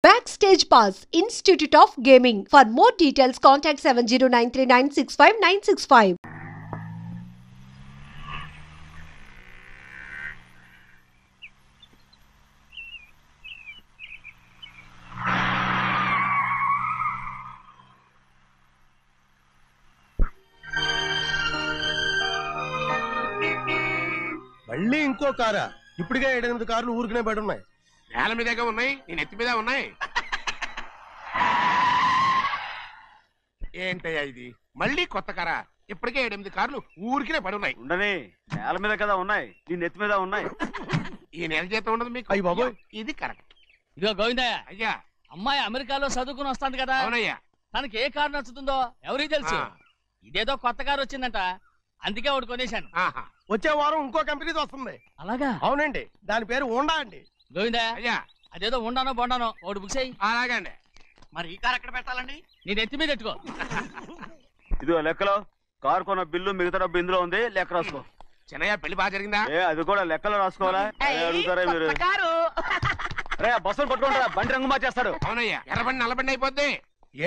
Backstage Pass, Institute of Gaming. For more details, contact 7093965965. మళ్ళీ ఇంకో కారా? ఇప్పటికే 7-8 కార్లు ఊరికనే బయట ఉన్నాయి. నేల మీదగా ఉన్నాయి, నేను ఎత్తి మీద ఉన్నాయి. ఏంటయ్యా ఇది? మళ్ళీ కొత్త కారా? ఇప్పటికే 7-8 కార్లు ఊరికినే పడి ఉన్నాయి. ఉండని, నేల మీద కదా ఉన్నాయి, నీ నెత్తి మీద ఉన్నాయి. ఈ నెల జీతం ఉండదు మీకు? అయ్య బాబోయ్, ఇది కరెక్ట్. ఇదిగో గోవిందయ్య, అయ్యా అమ్మాయి అమెరికాలో చదువుకుని వస్తాంది కదా. అవునయ్యా. తనకి ఏ కారు నచ్చుతుందో ఎవరికి తెలుసు. ఇదేదో కొత్త కారు వచ్చిందంట, అందుకే ఒకటి కొనేశాను. వచ్చే వారం ఇంకో కంపెనీది వస్తుంది. అలాగా? అవునండి, దాని పేరు హోండా అండి. గోవిందయ్య, అయ్యా అదేదో ఉండానో బొండానో ఒకటి బుక్ చేయి. అలాగే అండి. మరి ఈ కారు ఎక్కడ పెట్టాలండి? నేను ఎత్తి మీద పెట్టుకో. ఇదిగో లెక్కలో కారు కొన్న బిల్లు మిగతా డబ్బు ఇందులో ఉంది, లెక్క రాసుకో. చిన్నయ్య పెళ్లి బాగా జరిగిందా? అది కూడా లెక్కలో రాసుకోవాలా? అడుగుతారా మీరు? రే బస్సులు పట్టుకుంటారా, బండి రంగు మార్చేస్తాడు. అవునయ్యా, ఎర్రబండి నల్లబండి అయిపోద్ది.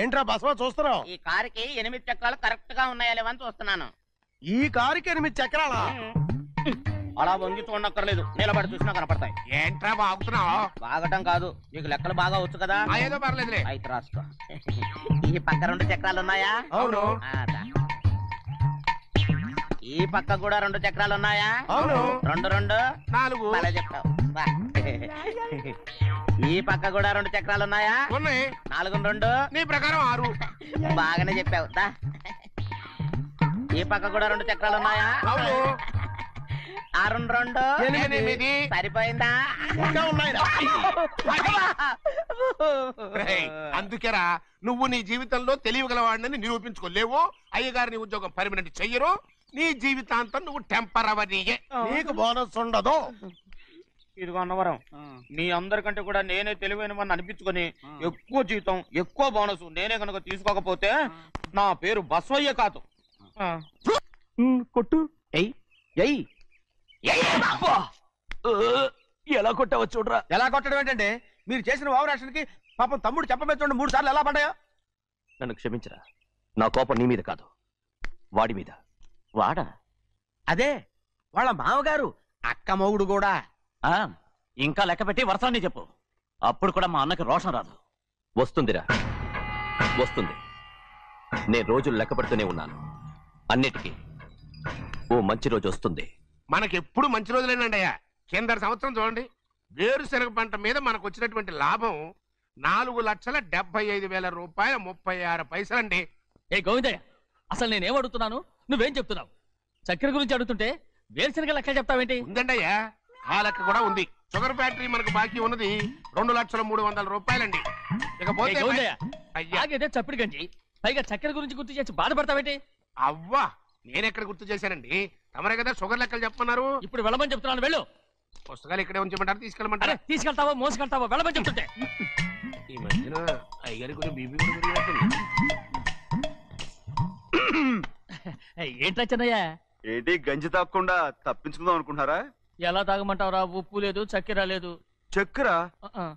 ఏంట్రా బసవా చూస్తున్నావు? ఈ కారుకి 8 చక్రాలు కరెక్ట్ గా ఉన్నాయా లేవని చూస్తున్నాను. ఈ కారుకి 8 చక్రాలా? అలా వంగి చూడక్కర్లేదు, నిలబడి చూసినా కనపడతాయి. ఏంట్రా బాగుతున్నావు? బాగటం కాదు, నీకు లెక్కలు బాగా వచ్చు కదా. ఏదో పర్లేదులే. అయితే రాసుకో. ఈ పక్క 2 చక్రాలు ఉన్నాయా? అవును. ఈ పక్క కూడా 2 చక్రాలు ఉన్నాయా? అవును. 2 2 4. అలా చెప్తావు. ఈ పక్క కూడా 2 చక్రాలు ఉన్నాయా? ఉన్నాయి. 4 2 నీ ప్రకారం 6. బాగానే చెప్పావు. ఈ పక్క కూడా 2 చక్రాలు ఉన్నాయా? అవును. 6 2 8. సరిపోయిందా? ఇంకా ఉన్నాయి. అందుకేరా నువ్వు నీ జీవితంలో తెలియగలవాడిని నిరూపించుకోలేవు. అయ్యగారిని ఉద్యోగం పర్మనెంట్ చెయ్యరు. నీ జీవితాంతం నువ్వు టెంపరవరీయే. నీకు బోనస్ ఉండదు. ఇదిగో అన్నవరం, మీ అందరికంటే కూడా నేనే తెలివైన వాడిని అనిపించుకొని ఎక్కువ జీతం ఎక్కువ బోనస్ నేనే కనుక తీసుకోకపోతే నా పేరు బస్వయ్య కాదు. కొట్టు. ఎలా కొట్టావో చూడరా. ఎలా కొట్టడం ఏంటంటే, మీరు చేసిన వావరాక్షణకి పాపం తమ్ముడు చెప్పబెట్టండి 3 సార్లు ఎలా పడ్డాయో. నన్ను క్షమించరా, నా కోపం నీ మీద కాదు, వాడి మీద. వాడా? అదే వాళ్ళ మామగారు అక్క మొగుడు కూడా. ఇంకా లెక్క పెట్టి వరసాన్ని చెప్పు, అప్పుడు కూడా మా అన్నకి రోషం రాదు. వస్తుందిరా, వస్తుంది. నేను రోజులు లెక్క పెడుతూనే ఉన్నాను. అన్నిటికీ ఓ మంచి రోజు వస్తుంది. మనకెప్పుడు మంచి రోజులేనండి అయ్యా. కింద సంవత్సరం చూడండి, వేరుశనగ పంట మీద మనకు వచ్చినటువంటి లాభం 4,75,000 రూపాయల 36 పైసలండి. ఏ గోవిందయ్య, అసలు నేనేం అడుగుతున్నాను, నువ్వేం చెప్తున్నావు? చక్కెర గురించి అడుగుతుంటే వేరుశనగ లెక్క చెప్తావేంటి? ఉందండి అయ్యా, ఆ లెక్క కూడా ఉంది. షుగర్ ఫ్యాక్టరీ మనకు బాకీ ఉన్నది 2,03,00,000 రూపాయలండి. ఇకపోతే అయ్యా చప్పుడు గంజి, పైగా చక్కెర గురించి గుర్తు చేసి బాధపడతావేంటి? అవ్వా, నేనెక్కడ గుర్తు చేశానండి, తమరే కదా షుగర్ లెక్కలు చెప్పమన్నారు. ఇప్పుడు వెళ్ళమని చెప్తున్నాను, వెళ్ళు. పుస్తకాలు ఇక్కడే ఉంచమంటారు, తీసుకెళ్ళమంటారా? తీసుకెళ్తావో మోసుకెళ్తావో వెళ్ళమని చెప్తుంటే. ఈ మధ్యన అయ్యగారి కొంచెం బీపీ కూడా పెరిగినట్టుంది. ఏంట్రా చిన్నయ్య? ఏంటి గంజి తాగకుండా తప్పించుకుందాం అనుకుంటున్నారా? ఎలా తాగమంటావురా? ఉప్పు లేదు, చక్కెర లేదు. చక్కెర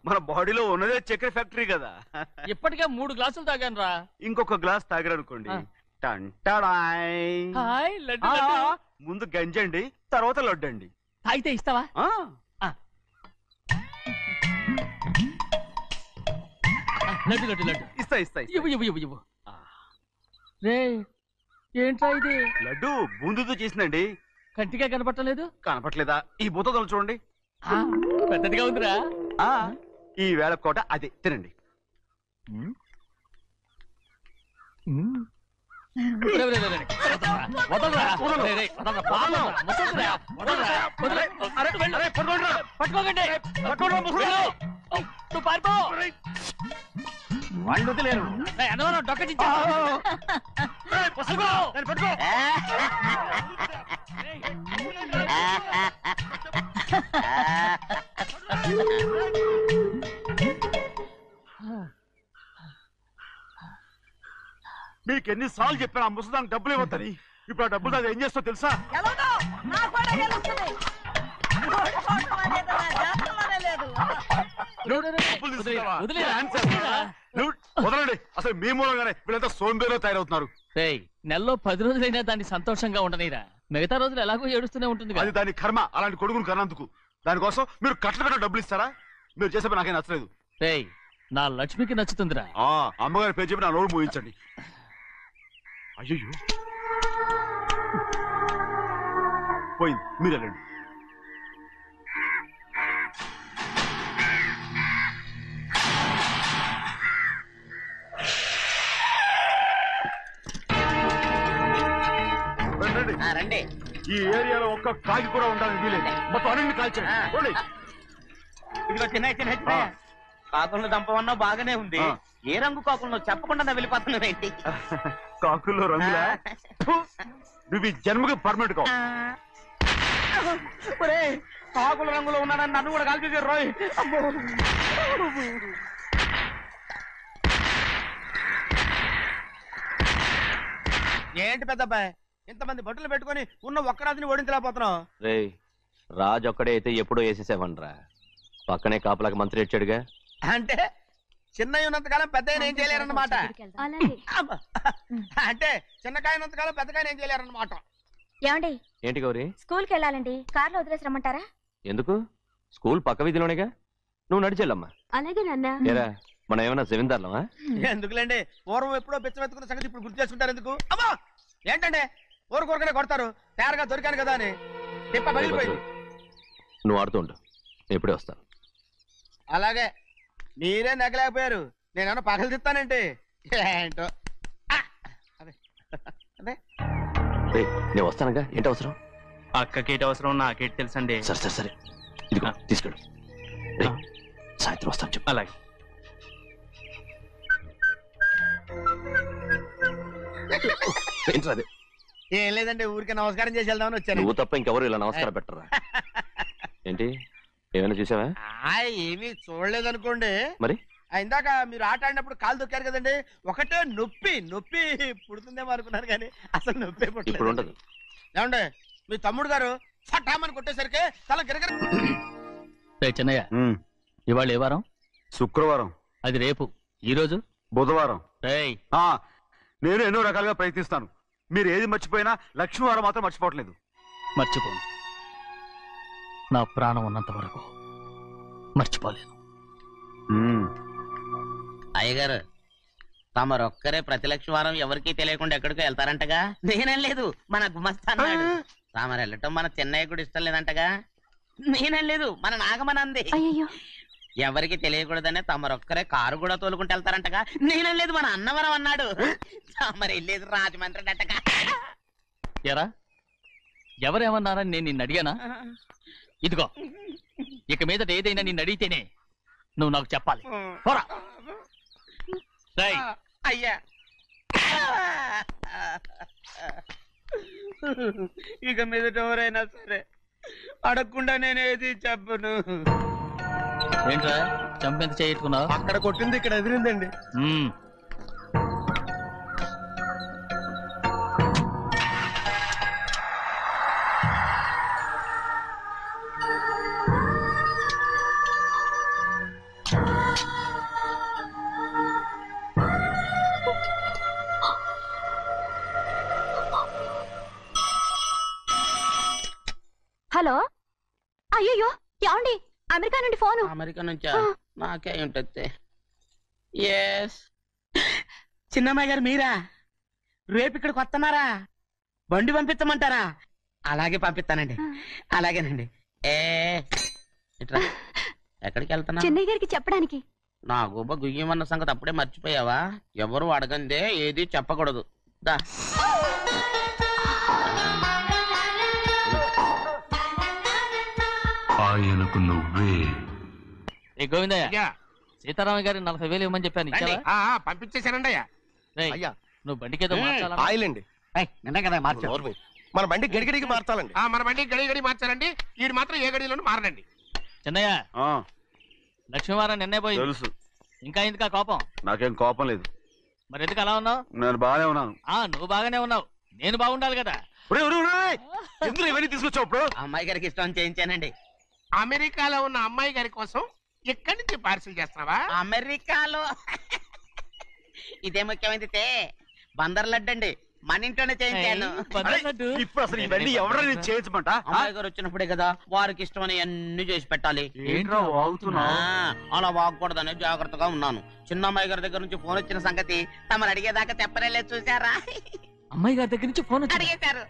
మన బాడీలో ఉన్నదే చక్కెర ఫ్యాక్టరీ కదా. ఇప్పటికే 3 గ్లాసులు తాగాను రా. ఇంకొక గ్లాస్ తాగారనుకోండి, ముందు గంజండి, తర్వాత లడ్డండి. తాగితే ఇస్తావా? లడ్డు లడ్డు లడ్డు ఇస్తా ఇస్తా. ఇవ్వు ఇవ్వు ఇవ్వు ఇవ్వు. రే ఏంట్రా ఇది? లడ్డు బూందుతో చేసిందండి. కంటిగా కనపట్టలేదు. కనపట్లేదా? ఈ బూతలు చూడండి, పెద్దదిగా ఉందిరా. ఈ వేళ కోట అదే తినండి. వాళ్ళు వదిలేరు. డొక్క మీకెన్నిసార్లు చెప్పాను ఆ ముసదానికి డబ్బులు ఇవ్వద్దని. ఇప్పుడు ఆ డబ్బులు అది ఏం చేస్తో తెలుసా? వదలండి, అసలు మీ మూలంగానే వీళ్ళంతా సోంబేలో తయారవుతున్నారు. నెలలో 10 రోజులైనా దాన్ని సంతోషంగా ఉండనీరా. మిగతా రోజులు ఎలాగో ఏడుస్తూనే ఉంటుంది. అది దాని కర్మ, అలాంటి కొడుకును కన్నందుకు. దానికోసం మీరు కట్ల డబ్బులు ఇస్తారా? మీరు చేసే పని నాకేం నచ్చలేదు. నా లక్ష్మికి నచ్చుతుందిరా. అమ్మగారి పేరు చెప్పి నా నోరు మూయించండి. అయ్యో పోయింది, మీరు వెళ్ళండి. రండి. ఈ ఏరియాలో ఒక్క కాకి కూడా ఉండాలని వీలేదు. మొత్తం అన్ని కాల్చండి. ఇదిగో చిన్న కాకులను దంపమన్నా బాగానే ఉంది. ఏ రంగు కాకులను చెప్పకుండా వెళ్ళిపోతున్నావు ఏంటి? కాకుల్లో రంగులా? నువ్వు ఈ జన్మకి పర్మనెంట్ కావు. కాకుల రంగులో ఉన్నాడని నన్ను కూడా కాల్చేసారు రోయ్. ఏంటి పెద్దబ్బాయి, ఇంతమంది బట్టలు పెట్టుకొని ఉన్న ఒక్కరాజుని ఓడించలేకపోతున్నావు? రే రాజు ఒక్కడే అయితే ఎప్పుడో వేసేసేవనరా. పక్కనే కాపలాకి మంత్రి ఇచ్చాడుగా. అంటే చిన్నయ్య ఉన్నంతకాలం పెద్ద ఏం చేయలేరన్నమాట. అంటే చిన్నకాయ ఉన్నంతకాలం పెద్దకాయ ఏం చేయలేరన్నమాట. ఏమండి? ఏంటి గౌరీ? స్కూల్కి వెళ్ళాలండి, కార్లో వదిలేసి రమ్మంటారా? ఎందుకు? స్కూల్ పక్క వీధిలోనేగా, నువ్వు నడిచెళ్ళమ్మా. అలాగే నాన్న. ఏరా మనం ఏమన్నా జమీందార్లమా? ఎందుకులేండి, పూర్వం ఎప్పుడో పిచ్చమెత్తుకున్న సంగతి ఇప్పుడు గుర్తు చేసుకుంటారు ఎందుకు? అమ్మా ఏంటంటే ఊరుకోరుకనే కొడతారు. తయారుగా దొరికాను కదా అని తిప్ప పగిలిపోయింది. నువ్వు ఆడుతూ ఉండు, ఎప్పుడే వస్తాను. అలాగే మీరే నెగ్గలేకపోయారు, నేనేమన్నా పగలు తిస్తానంటే ఏంటో. నేను వస్తానుగా, ఏంటి అవసరం? అక్కకేటి అవసరం నాకేటి తెలుసండి. సరే సరే సరే, ఇదిగో తీసుకెళ్ళు. సాయంత్రం వస్తాను చెప్పు. అలాగే. ఏంట్రా అది? ఏం లేదండి, ఊరికే నమస్కారం చేసి వెళ్దామని వచ్చాను. నువ్వు తప్ప ఇంకెవరు ఇలా నమస్కారం పెట్టరా? ఏంటి ఏమైనా చూసావా? ఏమీ చూడలేదనుకోండి. మరి ఇందాక మీరు ఆట ఆడినప్పుడు కాలు దొక్కారు కదండి, ఒకటే నొప్పి నొప్పి పుడుతుందేమో అనుకున్నాను కానీ అసలు నొప్పి ఇప్పుడు ఉండదు. ఏమండి మీ తమ్ముడు గారు ఫటామని కొట్టేసరికి తల గిరగిర. చిన్నయ్య, ఇవాళ ఏ వారం? శుక్రవారం. అది రేపు. ఈ రోజు బుధవారం. రేయ్ నేను ఎన్నో రకాలుగా ప్రయత్నిస్తాను, మీరు ఏది మర్చిపోయినా లక్ష్మీవారం మాత్రం మర్చిపోవట్లేదు. మర్చిపోను, నా ప్రాణం ఉన్నంత వరకు మర్చిపోలేను. అయ్యగారు తమరొక్కరే ప్రతి లక్షవారం ఎవరికీ తెలియకుండా ఎక్కడికో వెళ్తారంటగా? నేనేం లేదు, మన గుమస్తా అన్నాడు. తామరు వెళ్ళటం మన చెన్నయ్య కూడా ఇష్టం లేదంటగా? నేనేం లేదు, మన నాగమనంది. ఎవరికి తెలియకూడదనే తమరొక్కరే కారు కూడా తోలుకుంటూ వెళ్తారంటగా? నేనేం లేదు, మన అన్నవరం అన్నాడు. తమరు వెళ్ళేది రాజమండ్రి అంటగా. ఎరా ఎవరేమన్నారని నేను నిన్ను అడిగానా? ఇదిగో ఇక మీదట ఏదైనా నిన్ను అడిగితేనే నువ్వు నాకు చెప్పాలి. అయ్యా ఇక మీదట ఎవరైనా సరే అడగకుండా నేనేది చెప్పను. ఏంట్రా చంపెంత చేయించుకున్నావు? అక్కడ కొట్టింది ఇక్కడ ఎదిరిందండి. హలో, అయ్యో ఏమండి? అమెరికా నుండి ఫోను. అమెరికా నుంచా? నాకే ఉంటుంది. చిన్నమ్మాయి గారు మీరా? రేపు ఇక్కడికి వస్తున్నారా? బండి పంపించమంటారా? అలాగే పంపిస్తానండి. అలాగేనండి. ఇట్రా. ఎక్కడికి వెళ్తున్నా? చెన్నై గారికి చెప్పడానికి. నా గుబ్బ గుయ్యమన్న సంగతి అప్పుడే మర్చిపోయావా? ఎవరు అడగందే ఏది చెప్పకూడదు. దా ఆయనకు నువ్వే. గోవిందయ్య, సీతారామ గారి 40,000 ఇవ్వమని చెప్పాను, ఇచ్చావా? పంపించేశానండి అయ్యా. అయ్యా నువ్వు బండికేదో మార్చాలా? ఆయిల్ అండి, నిన్న కదా మార్చా. మన బండి గడిగడికి మార్చాలండి. మన బండి గడి గడి మార్చాలండి. వీడు మాత్రం ఏ గడిలోనూ మారనండి. చిన్నయ్య, లక్ష్మీవారం నిన్నే పోయి తెలుసు. ఇంకా ఎందుకా కోపం? నాకేం కోపం లేదు. మరి ఎందుకు అలా ఉన్నావు? నేను బాగానే ఉన్నాను. నువ్వు బాగానే ఉన్నావు, నేను బాగుండాలి కదా. ఎందుకు ఇవన్నీ తీసుకొచ్చావు? ఇప్పుడు అమ్మాయి గారికి ఇష్టం చేయించానండి. అమెరికాలో ఉన్న అమ్మాయి గారి కోసం ఎక్కడి నుంచి పార్సిల్ చేస్తున్నావా? అమెరికాలో. ఇదే ముఖ్యమైనది తే బందర్ లడ్డు అండి, మన ఇంట్లోనే చేయించాను. ఇప్పుడు అసలు ఇవన్నీ ఎవరైనా చేయించమంట? అమ్మాయి గారు వచ్చినప్పుడే కదా వారికి ఇష్టమని అన్ని చేసి పెట్టాలి. ఏంట్రా వాగుతున్నావ్? అలా వాగకూడదని జాగ్రత్తగా ఉన్నాను. చిన్న అమ్మాయి గారి దగ్గర నుంచి ఫోన్ వచ్చిన సంగతి తమరు అడిగేదాకా చెప్పలేదు, చూసారా? అమ్మాయి గారి దగ్గర నుంచి ఫోన్ అడిగేశారు.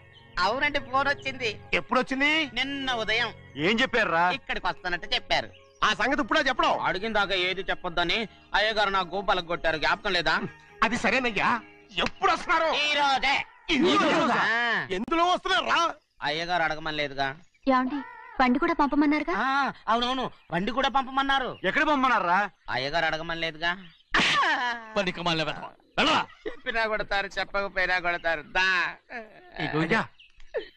అవునండి, ఫోన్ వచ్చింది. ఎప్పుడు వచ్చింది? నిన్న ఉదయం. ఏం చెప్పారా? ఇక్కడికి వస్తానంటే చెప్పారు. ఆ సంగతి ఇప్పుడే చెప్పడం. అడిగిన దాకా ఏది చెప్పొద్దని అయ్యగారు నా గోపాలకు కొట్టారు, జ్ఞాపకం లేదా? అది సరేనయ్యా, ఎప్పుడు వస్తున్నారు? ఈ రోజే. ఎందులో వస్తున్నారా? అయ్యగారు అడగమని లేదుగా. ఏమండి బండి కూడా పంపమన్నారుగా? అవునవును, బండి కూడా పంపమన్నారు. ఎక్కడ పంపమన్నారా? అయ్యగారు అడగమని లేదుగా. చెప్పినా కొడతారు, చెప్పకపోయినా కొడతారు. దా.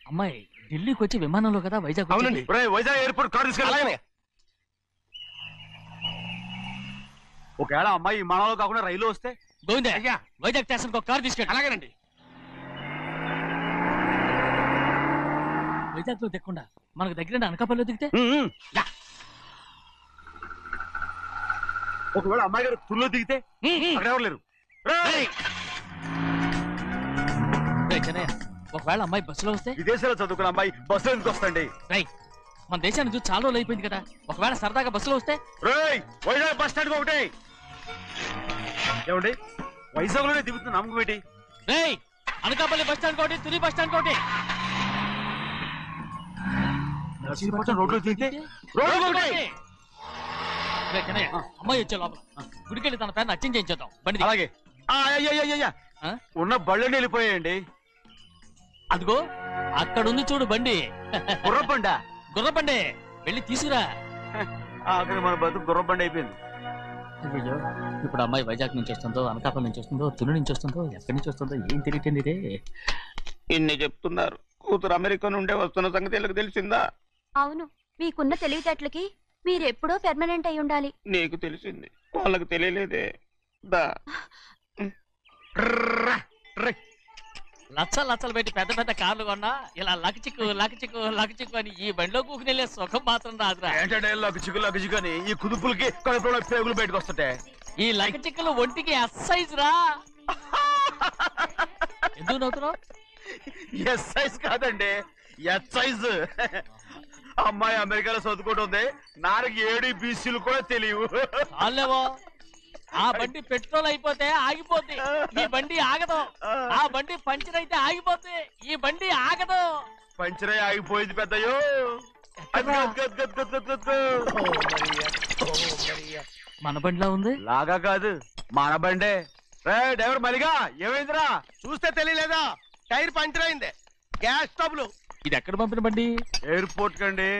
అమ్మాయి ఢిల్లీకి వచ్చి విమానంలో కదా వైజాగ్ అవునండి. వైజాగ్ ఎయిర్పోర్ట్ కార్ తీసుకెళ్ళాలి. ఒకవేళ అమ్మాయి విమానంలో కాకుండా రైలు వస్తే? గోవిందే, అయ్యా వైజాగ్ స్టేషన్ ఒక కార్ తీసుకెళ్ళి. అలాగేనండి. వైజాగ్ లో దిక్కుండా మనకు దగ్గర అనకాపల్లిలో దిగితే? ఒకవేళ అమ్మాయి గారు తుల్లో దిగితే? అక్కడ ఎవరు లేరు. ఒకవేళ అమ్మాయి బస్సులో వస్తే? విదేశాల్లో చదువుకున్న అమ్మాయి బస్సులో ఎందుకు వస్తండి? మన దేశాన్ని చూసి చాలా రోజులు అయిపోయింది కదా, ఒకవేళ సరదాగా బస్సులో వస్తే? వైజాగ్ బస్ స్టాండ్ ఒకటి. ఏమండి వైజాగ్ లోనే దిగుతున్న నమ్మకం ఏంటి? అనకాపల్లి బస్ స్టాండ్ కోటి, తుని బస్ స్టాండ్ కోటి. రోడ్లో దిగితే అమ్మాయి వచ్చే లోపల గుడికెళ్ళి తన పేరుని అచ్చం చేయించేద్దాం బండి. అలాగే. ఉన్న బళ్ళని వెళ్ళిపోయాయండి. అదిగో అక్కడుంది చూడు బండి. గుర్రబండా? గుర్రబండి, వెళ్ళి తీసుకురా. అక్కడ మన బతుకు గుర్రబండి అయిపోయింది. అయ్యో, ఇప్పుడు అమ్మాయి వైజాగ్ నుంచి వస్తుందో, అనకాపల్లి నుంచి వస్తుందో, తుని నుంచి వస్తుందో, ఎక్కడి నుంచి వస్తుందో ఏం తెలియటండి రే. ఇన్ని చెప్తున్నారు, కూతురు అమెరికా నుండే వస్తున్న సంగతి వీళ్ళకి తెలిసిందా? అవును, మీకున్న తెలివితేటలకి మీరెప్పుడో పెర్మనెంట్ అయి ఉండాలి. నీకు తెలిసింది, వాళ్ళకి తెలియలేదే. దా. లచ్చలు పెట్టి పెద్ద పెద్ద కార్లు కొన్నా ఇలా లకచిక్కు లకచిక్కు లకచిక్కు అని ఈ బండిలో కూకుని వెళ్ళే సుఖం మాత్రం రాదురా. ఏంటంటే లకచిక్కు అని ఈ కుదుపులకి కడుపులో పేగులు బయటకు వస్తుంటాయి. ఈ లకచిక్కులు ఒంటికి ఎక్సైజ్ రా. ఎందుకు నవ్వుతున్నావు? ఎక్సైజ్ కాదండి, ఎక్సైజ్. అమ్మాయి అమెరికాలో చదువుకుంటుంది, నాకు 7 BCలు కూడా తెలియవు. చాలేవో, ఆ బండి పెట్రోల్ అయిపోతే ఆగిపోద్ది, ఈ బండి ఆగదు. ఆ బండి పంచర్ అయితే ఆగిపోద్ది, ఈ బండి ఆగదు. పంచర్ అయి ఆగిపోయింది పెద్దయ్యో. మన బండిలా ఉంది. లాగా కాదు, మన బండే. డ్రైవర్ మలిగా ఏమైందిరా? చూస్తే తెలియలేదా? టైర్ పంచర్ అయింది. Gas trouble. ఇది ఎక్కడ పంపిన బండి? ఎయిర్పోర్ట్ కండి.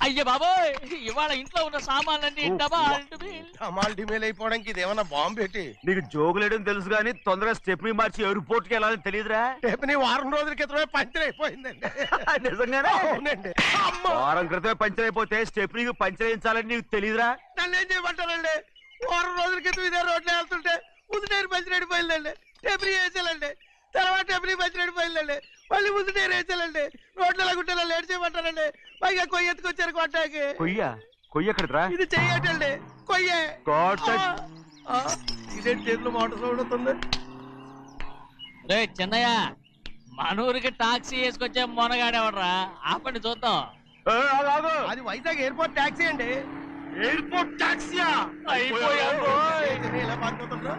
అయ్యే బాబోయ్, ఇవాళ ఇంట్లో ఉన్న సామాన్లన్నీ డమాల్ డిమేల్ అయిపోవడానికి ఇదేమన్నా బాంబు పెట్టి? నీకు జోగులేయడం తెలుసు కానీ తొందరగా స్టెప్ని మార్చి ఎయిర్పోర్ట్ కి వెళ్ళాలని తెలియదురా? స్టెప్ని వారం రోజుల క్రితమే పంచర్ అయిపోయిందండి. నిజంగానే? అవునండి. వారం క్రితమే పంచర్ అయిపోతే స్టెప్ని పంచర్ వేయించాలని నీకు తెలియదురా? నన్ను ఏం చేయమంటారండి? వారం రోజుల క్రితం ఇదే రోడ్లో వెళ్తుంటే ముందు టైర్ పంచర్ అయిపోయిందండి. స్టెప్ని వేసాలండి, తర్వాత స్టెప్ని పంచర్ అయిపోయిందండి, మళ్ళీ ముందు టైర్ వేసాలండి. రోడ్లు ఎలాగుంటే లేట్ చేయమంటారండి. పైగా కొయ్య ఎత్తుకొచ్చారు కొట్టాకి. కొయ్య ఎక్కడరా? ఇది చెయ్యటండి, కొయ్యే. ఇదే చేతులు మోటార్ సౌండ్ అవుతుంది. రే చిన్నయ్య, మన ఊరికి టాక్సీ వేసుకొచ్చే మొనగాడేవడరా, ఆపండి చూద్దాం. అది వైజాగ్ ఎయిర్పోర్ట్ టాక్సీ అండి. ఎయిర్పోర్ట్ టాక్సీయా? ఇలా పారిపోతుండ్రా.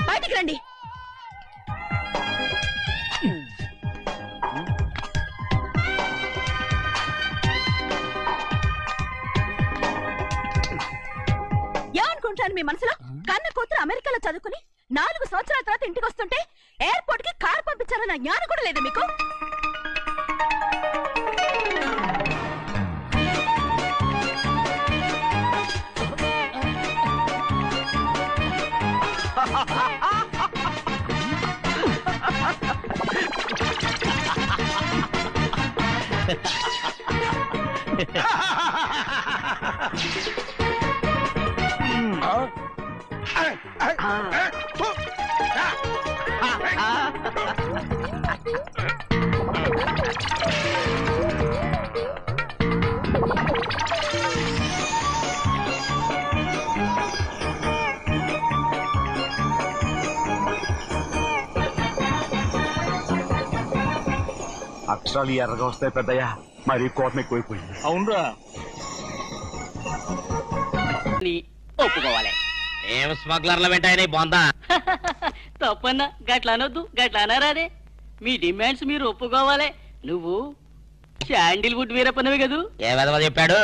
బయటికి రండి. ఏమనుకుంటాను మీ మనసులో? కన్న కూతురు అమెరికాలో చదువుకుని 4 సంవత్సరాల తర్వాత ఇంటికి వస్తుంటే ఎయిర్పోర్ట్ కి కార్ పంపించారన్న జ్ఞానం కూడా లేదా మీకు? అక్షరాలు ఎర్రగా వస్తాయి పెద్దయ్యా, మరి కోపం ఎక్కువైపోయింది. అవునరా, ఒప్పుకోవాలి. ఏం స్మగ్లర్ల వెంటాయని బొందా తప్పన్నా గట్ల అనొద్దు, గట్ల అనరాదే. మీ డిమాండ్స్ మీరు ఒప్పుకోవాలి. నువ్వు శాండిల్వుడ్ వీరప్పనవి కదూ. ఏ విధవ చెప్పాడు?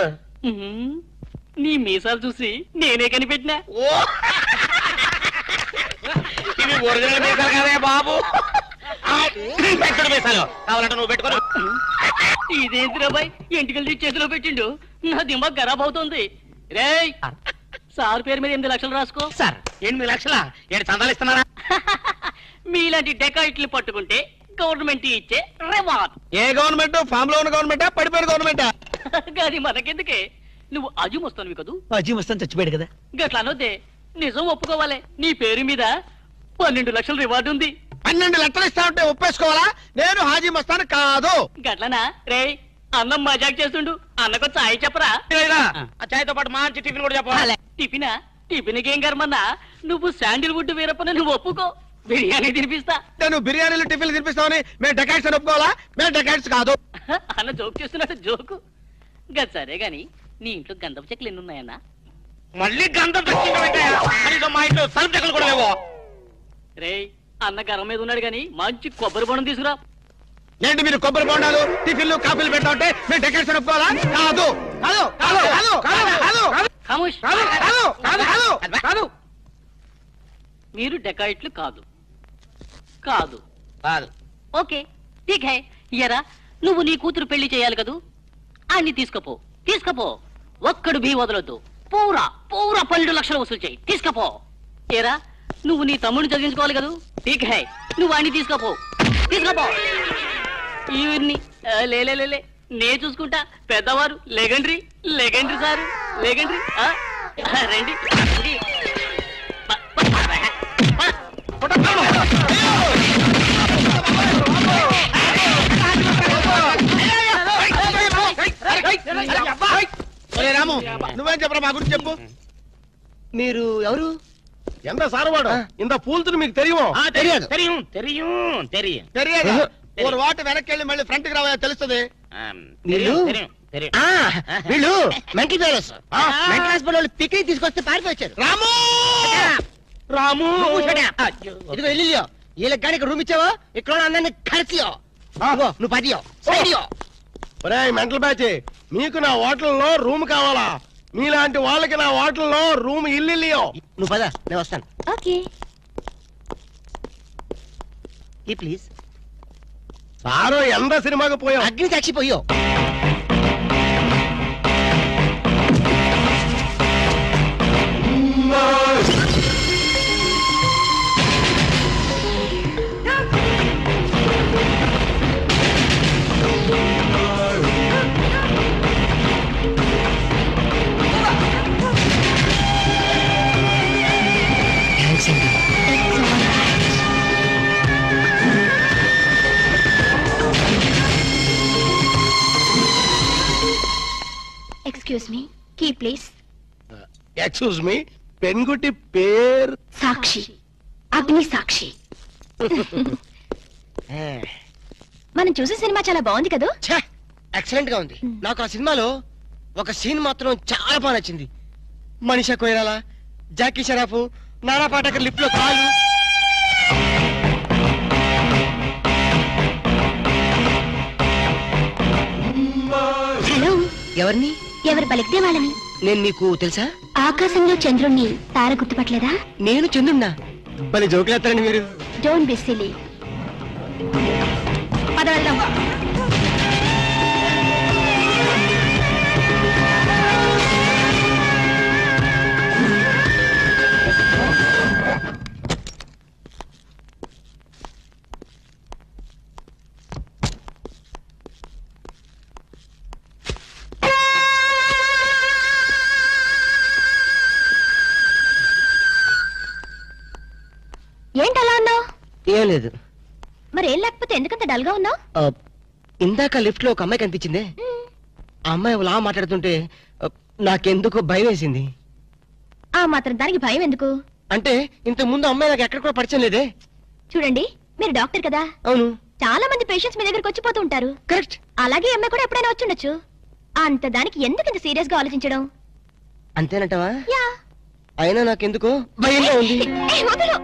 నీ మీసాలు చూసి నేనే కనిపెట్టినా. ఇవి ఒరిజినల్ మీసాలు కదే బాబు. మీసాలు కావాలంటే నువ్వు పెట్టుకో. ఇదేంటిరా బాయ్, ఎంటికలు చేతిలో పెట్టిండు. నా దిమాగ్ ఖరాబ్ అవుతుంది. రేయ్, సార్ పేరు మీద 8 లక్షలు రాసుకో. సార్ 8 లక్షలా? ఏడు చందాలు ఇస్తున్నారా? మీలాంటి డెకాయిట్లు పట్టుకుంటే గవర్నమెంట్ ఇచ్చే రివార్డ్. ఏ గవర్నమెంట్? ఫామ్ లో ఉన్న గవర్నమెంటా, పడిపోయిన గవర్నమెంటా? అది మనకెందుకే, నువ్వు అజీ మస్తానువి కదూ. అజీ మస్తాన్ చచ్చిపోయాడు కదా. గట్లా అనొద్దే, నిజం ఒప్పుకోవాలి. నీ పేరు మీద 12 లక్షల రివార్డు ఉంది. 12 లక్షలు ఇస్తా ఉంటే ఒప్పేసుకోవాలా? నేను హాజీ మస్తాన్ కాదు. గట్లనా? రే, అన్నం మజాక్ చేస్తుండు. అన్నకు చాయ్ చెప్పరా? ఆ చాయ్తో పాటు మంచి టిఫిన్ కూడా చెప్పాలి. టిఫినా? టిఫిన్కి ఏం కర్మన్నా, నువ్వు శాండిల్వుడ్ వీరప్పని నువ్వు ఒప్పుకో, బిర్యానీ తినిపిస్తా. నేను బిర్యానీలు టిఫిన్లు తినిపిస్తామని మేము డెకాట్స్ అని ఒప్పుకోవాలా? మేము డెకాట్స్ కాదు. అన్న జోక్ చేస్తున్నట్టు జోకు. గది సరే గాని, నీ ఇంట్లో గంధపు చెక్కలు ఎన్ని ఉన్నాయన్నా? మళ్ళీ గంధం తెచ్చింది. మా ఇంట్లో సరుపు చెక్కలు కూడా లేవు. రే, అన్న గర్వం మీద ఉన్నాడు గాని మంచి కొబ్బరి బొండం తీసుకురా. ఏంటి మీరు కొబ్బరి బొండాలు టిఫిన్లు కాఫీలు పెట్టా ఉంటే మేము డెకాట్స్ అని ఒప్పుకోవాలా? కాదు కాదు కాదు కాదు కాదు కాదు ఖామోష్. కాదు కాదు కాదు కాదు. మీరు డెకాయిట్లు కాదు. కాదు కాదు. ఓకే, ఠీక్ హై. ఎరా, నువ్వు నీ కూతురు పెళ్లి చేయాలి కదూ. అన్ని తీసుకపో, తీసుకపో. ఒక్కడు భీ వదలొద్దు. పూరా పూరా 12 లక్షలు వసూలు చేయి. తీసుకపో. ఏరా, నువ్వు నీ తమ్ముడిని చదివించుకోవాలి కదూ. ఠీక్ హై, నువ్వు అన్ని తీసుకపో, తీసుకపో. ఇవన్నీ లే నే చూసుకుంటా. పెద్దవారు లెగండ్రీ లెగండ్రీ సారు లెగండ్రీ. రండి. రాము, నువ్వేం చెప్పరా మా గురించి చెప్పు. మీరు ఎవరు? ఎంత సారవాడు ఇంత పూల్తుని మీకు తెలియమో? తెలియదు. తెలియం తెలియం తెలియం తెలియదు. ఒక వాటి వెనక్కి వెళ్ళి మళ్ళీ ఫ్రంట్ కి రావా తెలుస్తుంది. వీళ్ళు మెంటల్ ఫెలోస్. మెంటల్ హాస్పిటల్ వాళ్ళు పిక్నిక్ తీసుకొస్తే పారిపోయారు. రాము రాము ఇదిగో వెళ్ళియో. వీళ్ళకి కానీ రూమ్ ఇచ్చావో ఇక్కడ అందరినీ ఖర్చియో. నువ్వు పదియో సైడియో. మెంటల్ బ్యాచ్, మీకు నా హోటల్లో రూమ్ కావాలా? మీలాంటి వాళ్ళకి నా హోటల్లో రూమ్ ఇల్లు. నువ్వు పద, నేను వస్తాను. Okay please. సారో ఎంత సినిమాకి పోయావు? అగ్ని చచ్చిపోయో. Excuse me, key please. Excuse me, పెన్గుటి పేరు సాక్షి, అగ్ని సాక్షి. మనం చూసే సినిమా చాలా బాగుంది కదా. ఎక్సలెంట్ గా ఉంది. నాకు ఆ సినిమాలో ఒక సీన్ మాత్రం చాలా బాగా నచ్చింది. మనీషా కొయిరాలా, జాకీ షరాఫ్, నానా పాటకర్ లిప్ లో కాలు. హలో, ఎవరిని? ఎవరు పలికితే వాళ్ళని. నేను నీకు తెలుసా? ఆకాశంలో చంద్రుణ్ణి తార గుర్తుపట్టలేదా? నేను చంద్రున్నా. భలే జోకులేస్తారండి మీరు. Don't be silly. పద వెళ్దాం. లేదు. మరి ఏం లేకపోతే ఎందుకంత డల్ గా ఉన్నావు? ఇందాక లిఫ్ట్ లో ఒక అమ్మాయి కనిపించిందే, ఆ అమ్మాయి అలా మాట్లాడుతుంటే నాకెందుకో భయం వేసింది. ఆ మాత్రం దానికి భయం ఎందుకు? అంటే ఇంత ముందు అమ్మాయి నాకు ఎక్కడ కూడా పరిచయం లేదే. చూడండి, మీరు డాక్టర్ కదా. అవును. చాలా మంది పేషెంట్స్ మీ దగ్గరకు వచ్చిపోతూ ఉంటారు. కరెక్ట్. అలాగే అమ్మాయి కూడా ఎప్పుడైనా వచ్చుండొచ్చు. అంత దానికి ఎందుకు ఇంత సీరియస్ గా ఆలోచించడం? అంతేనంటవా? యా. అయినా నాకెందుకో భయంగా ఉంది. నేను వదలను.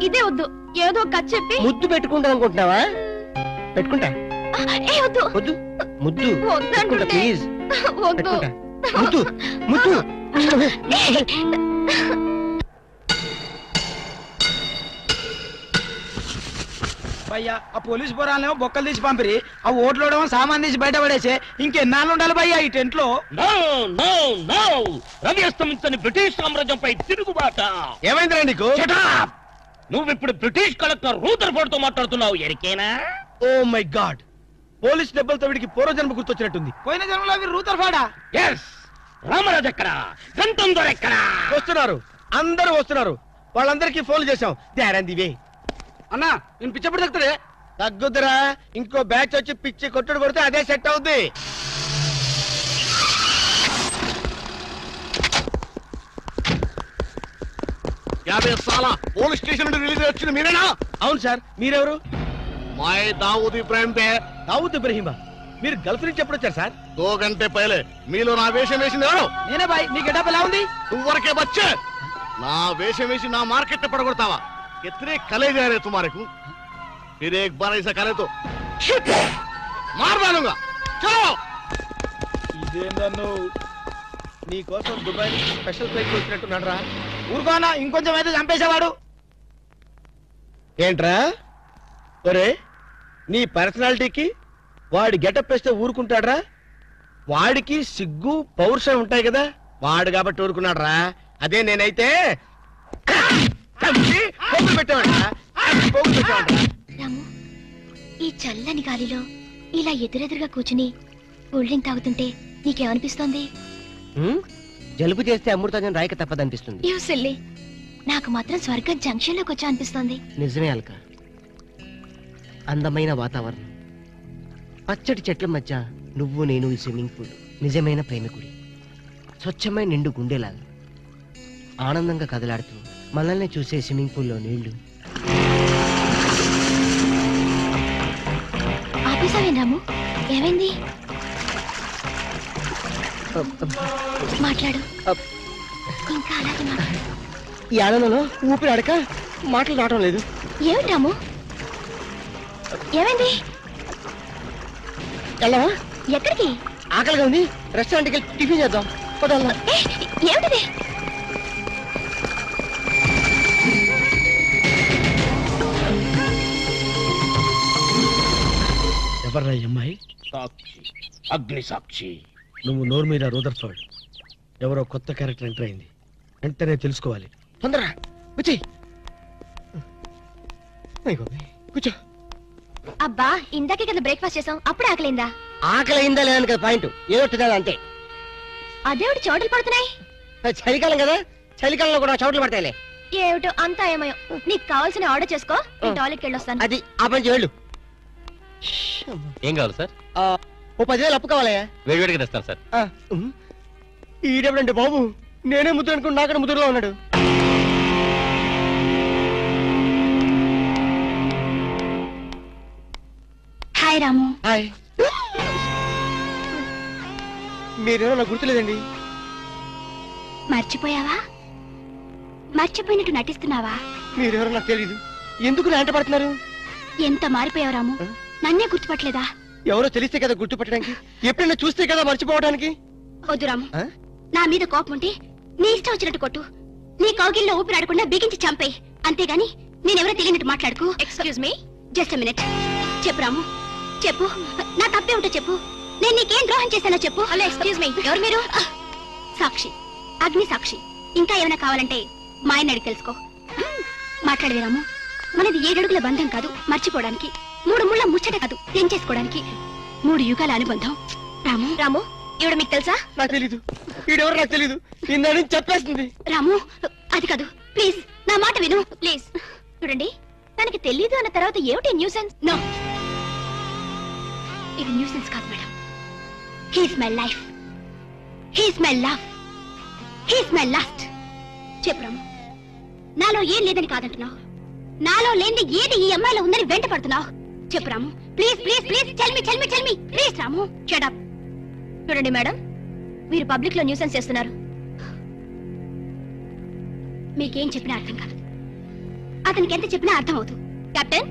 ఇదే వద్దు, ఏదో కథ చెప్పి ముద్దు పెట్టుకుంటా అనుకుంటున్నావా? పెట్టుకుంటా. వద్దు వద్దు, ముద్దు వద్దు ప్లీజ్. వద్దు ముద్దు ముద్దు. భయ్యా ఆ పోలీస్ పోరాలేమో బొక్కలు తీసి పంపిరి, ఆ ఓట్లోడేమో సామాన్ తీసి బయట పడేసే. ఇంకెన్నాళ్ళు ఉండాలి భయ్యా ఈ టెంట్ లో? రవి అస్తమించని బ్రిటిష్ సామ్రాజ్యంపై తిరుగుబాట. ఏమైందిరా నీకు? నువ్విప్పుడు బ్రిటిష్ కలెక్టర్ రూదర్ఫోర్డ్ తో మాట్లాడుతున్నావు. ఎరికేనా? ఓ మై గాడ్, పోలీస్ దెబ్బలతో వీడికి పూర్వజన్మ గుర్తొచ్చినట్టుంది. పోయిన జన్మలో అవి రూతర్ఫోర్డా? ఎస్. రామరాజు ఎక్కడా? గంతందర్ ఎక్కడా? వస్తున్నారు, అందరూ వస్తున్నారు. వాళ్ళందరికీ ఫోన్ చేశాం. దే అన్నా నేను పిచ్చప్పుడు తగ్గుతాడే. తగ్గుద్దురా, ఇంకో బ్యాచ్ వచ్చి పిచ్చి కొట్టుడు కొడితే అదే సెట్ అవుద్ది. పోలీస్ స్టేషన్ నుండి రిలీజ్ వచ్చింది మీరేనా? అవును సార్, మీరెవరు? మై దావూద్ ఇబ్రాహిం దే. దావూద్ ఇబ్రహీమా, మీరు గల్ఫ్ నుంచి ఎప్పుడు వచ్చారు సార్? 2 గంటే పైలే. మీలో నా వేషం వేసింది ఎవరు? నేనే బాయ్. నీ గెటప్ ఎలా ఉంది? నువ్వరకే బచ్చే. నా వేషం వేసి నా మార్కెట్ పడగొడతావా? कितने कले जा रहे तुम्हारे को? फिर एक बार ऐसा करे तो मार डालूंगा. चलो. ఇదేందన్ను నీ కోసం దుబాయ్ నుంచి స్పెషల్ ఫ్లైట్ వచ్చినట్టున్నాడు రా. ఊరుకోనా, ఇంకొంచెం అయితే చంపేసేవాడు. ఏంట్రా ఒరే, నీ పర్సనాలిటీకి వాడి గెటప్ వేస్తే ఊరుకుంటాడ్రా? వాడికి సిగ్గు పౌరుషం ఉంటాయి కదా, వాడు కాబట్టి ఊరుకున్నాడు రా. అదే నేనైతే రాము, ఈ చల్లని గాలిలో ఇలా ఎదురెదురుగా కూర్చుని కూల్ డ్రింక్ తాగుతుంటే నీకేమనిపిస్తోంది? జలుబు చేస్తే అమృతాజన్ రాయక తప్పదనిపిస్తుంది. యూ సిల్లీ, నాకు మాత్రం స్వర్గం జంక్షన్ లోకి వచ్చా అనిపిస్తోంది. నిజమే అల్క, అందమైన వాతావరణం, పచ్చటి చెట్ల మధ్య నువ్వు నేను ఈ స్విమ్మింగ్ పూల్, నిజమైన ప్రేమికుడి, స్వచ్ఛమైన నిండు గుండెలాగా ఆనందంగా కదలాడుతూ మనల్ని చూసే స్విమ్మింగ్ పూల్లో నీళ్లు. ఆపేసావేం రాము? ఏమైంది? మాట్లాడు, ఇంకా అలాగే మాట్లాడు. ఈ ఆనందంలో ఊపిరి ఆడక మాటలు రావడం లేదు. ఏమిటి రాము, ఏమైంది? వెళ్ళవా? ఎక్కడికి? ఆకలిగా ఉంది, రెస్టారెంట్కి వెళ్ళి టిఫిన్ చేద్దాం. ఏమిటిది? ఎవర్రా ఈ అమ్మాయి? సాక్షి, అగ్ని సాక్షి. నువ్వు నోరు మీద రూదర్ఫోర్డ్, ఎవరో కొత్త క్యారెక్టర్ ఎంటర్ అయింది, వెంటనే తెలుసుకోవాలి. తొందరగా వచ్చి కూర్చో. అబ్బా, ఇందాకే కదా బ్రేక్ఫాస్ట్ చేసాం, అప్పుడే ఆకలిందా? ఆకలి అయిందా లేదని కదా పాయింట్, ఏదో తినాలి అంతే. అదేమిటి చోటులు పడుతున్నాయి? చలికాలం కదా, చలికాలంలో కూడా చోట్లు పడతాయిలే. ఏమిటో అంతా ఏమయో. నీకు కావాల్సిన ఆర్డర్ చేసుకో, నేను టాయిలెట్కి వెళ్ళొస్తాను. అది ఆ పని చేయాలి. ఏం కావాలి సార్? ఓ 10,000 అప్పు కావాలయ్యా. వేడివేడిగా తెస్తాను సార్. ఈడెవడండి బాబు, నేనే ముద్దు అనుకుని నాకడ ముద్దులో ఉన్నాడు. హాయ్ రాము. హాయ్. మీరేమో నాకు గుర్తులేదండి. మర్చిపోయావా? మర్చిపోయినట్టు నటిస్తున్నావా? మీరెవరో నాకు తెలీదు, ఎందుకు నా వెంట పడుతున్నారు? ఎంత మారిపోయావు రాము, నన్నే గుర్తుపట్టలేదా? ఎవరో తెలిస్తే కదా గుర్తుపట్టడానికి, ఎప్పుడైనా చూస్తే కదా మర్చిపోవడానికి. వద్దు రాము, నా మీద కోపం ఉంటే నీ ఇష్టం వచ్చినట్టు కొట్టు, నీ కౌగిల్లో ఊపిరాడకుండా బిగించి చంపేయి, అంతేగాని నేనెవరో తెలియనట్టు మాట్లాడుకో. Excuse me, just minute. చెప్పు రాము, చెప్పు, నా తప్పే ఉంటే చెప్పు, నేను నీకేం ద్రోహం చేశానో చెప్పు. హలో, ఎక్స్క్యూజ్ మీ, ఎవరు మీరు? సాక్షి, అగ్ని సాక్షి. ఇంకా ఏమైనా కావాలంటే మా ఆయన అడిగి తెలుసుకో. మాట్లాడవే రాము, మనది 7 అడుగుల బంధం కాదు మర్చిపోవడానికి, 3 ముళ్ళ ముచ్చట కాదు తెంచేసుకోవడానికి, 3 యుగాల అనుబంధం. రాము, రాము, ఇవిడ మీకు తెలుసా? నాకు తెలీదు, ఈడెవరు నాకు తెలీదు, ఇందని చెప్పేస్తుంది. రాము, అది కాదు, ప్లీజ్ నా మాట విను ప్లీజ్. చూడండి, తనకి తెలీదు అన్న తర్వాత ఏమిటి న్యూసెన్స్? నో, ఇది న్యూసెన్స్ కాదు madam. He's my life, he's my love, he's my last. చెప్పరాము, నాలో ఏం లేదని కాదంటున్నావు, నాలో లేని ఏది ఈ అమ్మాయిలో ఉందని వెంట పడుతున్నావు. చెప్పరాము, ప్లీజ్ ప్లీజ్ ప్లీజ్ చల్మి చల్మి చల్మి ప్లీజ్. Ramu shut up. చూడండి మేడం, మీరు పబ్లిక్ లో న్యూసెన్స్ చేస్తున్నారు. మీకేం చెప్పినా అర్థం కాదు, అతనికి ఎంత చెప్పినా అర్థం అవుతుంది. Captain,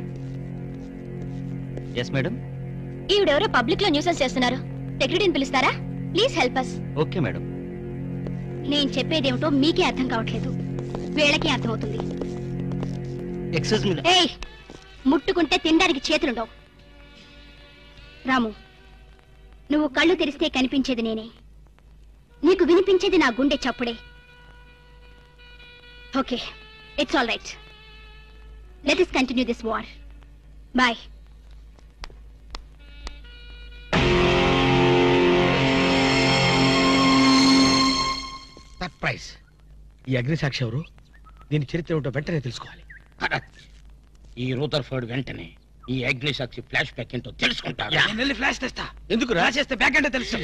yes madam. ఈవిడెవరో పబ్లిక్ లో న్యూసెన్స్ చేస్తున్నారు. సెక్రటరీని పిలుస్తారా? Please help us. Okay madam. నేను చెప్పేదేమిటో మీకే అర్థం కావట్లేదు, వీళ్ళకి అర్థం అవుతుంది. Excuse me. ఏయ్, ముట్టుకుంటే తినడానికి చేతులుండవు. రాము, నువ్వు కళ్ళు తెరిస్తే కనిపించేది నేనే, నీకు వినిపించేది నా గుండె చప్పుడే. Okay, it's all right. Let us continue this war. Bye. Surprise. ఈ అగ్నిసాక్షి ఎవరు? దీని చరిత్ర ఏమిటో వెంటనే తెలుసుకోవాలి. ఈ రూదర్ఫర్డ్ వెంటనే ఈ అగ్నిసాక్షి ఫ్లాష్ బ్యాక్ ఏంటో తెలుసుకుంటాడు. నేను వెళ్ళి ఫ్లాష్ తెస్తా. ఎందుకు రాసేస్తే బ్యాక్ అంటే తెలుసు.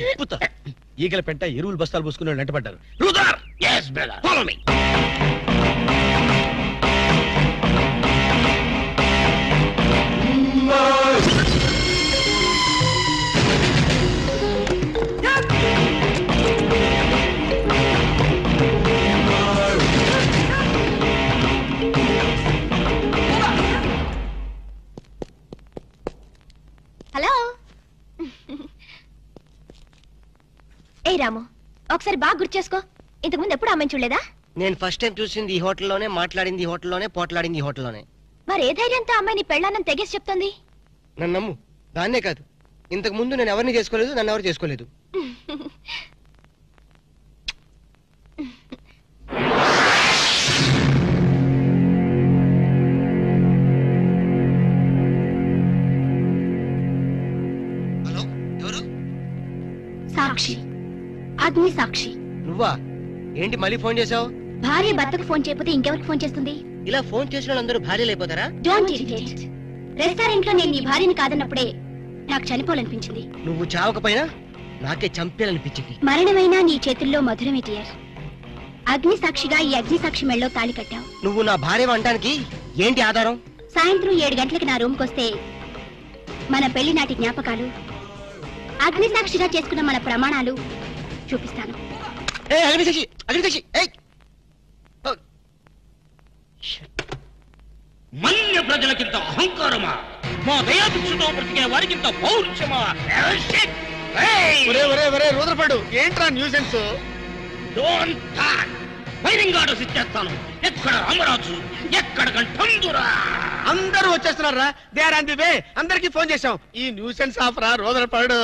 ఈగల పెంట ఎరువులు బస్తాలు పోసుకుని వెంటబడ్డారు. రూదర్, yes brother, follow me. Hello. ఏ రాము, ఒకసారి బాగా గుర్తు చేసుకో, ఇంతకుముందు ఎప్పుడు అమ్మాయిని చూడలేదా? నేను ఫస్ట్ టైం చూసింది ఈ హోటల్లోనే, మాట్లాడింది ఈ హోటల్లోనే, పోట్లాడింది ఈ హోటల్లోనే. మరి ఏ ధైర్యంతో అమ్మాయిని పెళ్ళానని తెగేసి చెప్తుంది? నన్ను నమ్ము. దాన్నే కాదు, ఇంతకు ముందు నేను ఎవరిని చేసుకోలేదు, నన్ను ఎవరు చేసుకోలేదు. హలో, ఎవరు? సాక్షి, అగ్ని సాక్షి. నువ్వా? ఏంటి మళ్ళీ ఫోన్ చేసావు? భార్య భర్తకు ఫోన్ చేయకపోతే ఇంకెవరికి ఫోన్ చేస్తుంది? ఇలా ఫోన్ చేసిన వాళ్ళందరూ భార్యలు అయిపోతారా? Don't irritate. రెస్టారెంట్ లో నేను నీ భార్యని కాదన్నప్పుడే నాకు చనిపోవాలనిపించింది. నువ్వు చావకపోయినా నాకే చంపేయాలనిపించింది. మరణమైనా నీ చేతుల్లో మధురమే డియర్. అగ్ని సాక్షిగా ఈ అగ్ని సాక్షి మెళ్ళో తాళి కట్టావు. నువ్వు నా భార్య అనడానికి ఏంటి ఆధారం? సాయంత్రం 7 గంటలకి నా రూమ్కి వస్తే మన పెళ్లి నాటి జ్ఞాపకాలు, అగ్ని సాక్షిగా చేసుకున్న మన ప్రమాణాలు చూపిస్తాను. అగ్నిసాక్షి, అగ్నిసాక్షి. మన్య ప్రజలకింత అహంకారమా? మా దయాభిక్షతో బ్రతికే వారికింత పౌరుషమా? రూదర్ఫర్డ్, ఏంట్రా nuisance? Don't talk. Firing orders ఇచ్చేస్తాను. ఎక్కడ రామరాజు, ఎక్కడ గంటందురా? అందరూ వచ్చేస్తున్నారా? They are on the way. అందరికి ఫోన్ చేశాం. ఈ న్యూసెన్స్ ఆఫ్ రా రూదర్ఫర్డ్.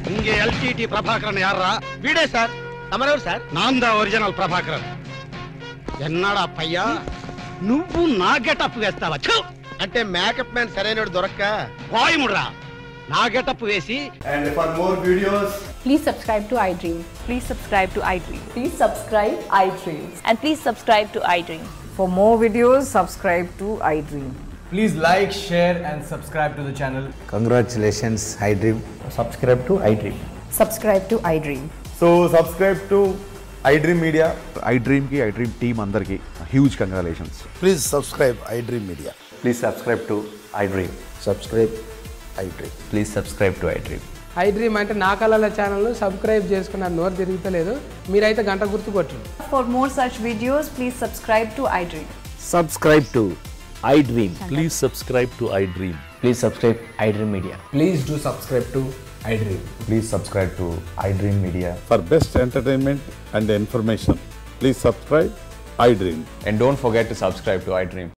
ఇంగే ఎల్టీటీ ప్రభాకరన్ యార్రా? వీడే సార్. తమరెవరు సార్? నాందా ఒరిజినల్ ప్రభాకరన్. ఎన్నాడా పయ్యా నువ్వు నా గెటప్ వేస్తావా? అంటే మేకప్ మ్యాన్ సరైన దొరక్క వాయుముడ్రా నా గెటప్ వేసి. And for more videos, please subscribe to iDream. Please subscribe to iDream. Please subscribe iDream. And please subscribe to iDream. For more videos, subscribe to iDream. please like, share and subscribe to the channel. Congratulations, iDream. Subscribe to iDream. Subscribe to iDream. So subscribe to iDream Media. iDream ki iDream team andarki huge congratulations. Please subscribe iDream Media. Please subscribe to iDream. Subscribe iDream. Please subscribe to iDream. iDream అంటే నా కళల channel subscribe చేసుకున్న నోరు తిరుగుతలేదు, మీరైతే గంట గుర్తు కొట్టండి. For more such videos, please subscribe to iDream. Subscribe to iDream. Please subscribe to iDream. Please subscribe iDream Media. Please do subscribe to iDream. Please subscribe to iDream Media. For best entertainment and information, please subscribe iDream. And don't forget to subscribe to iDream.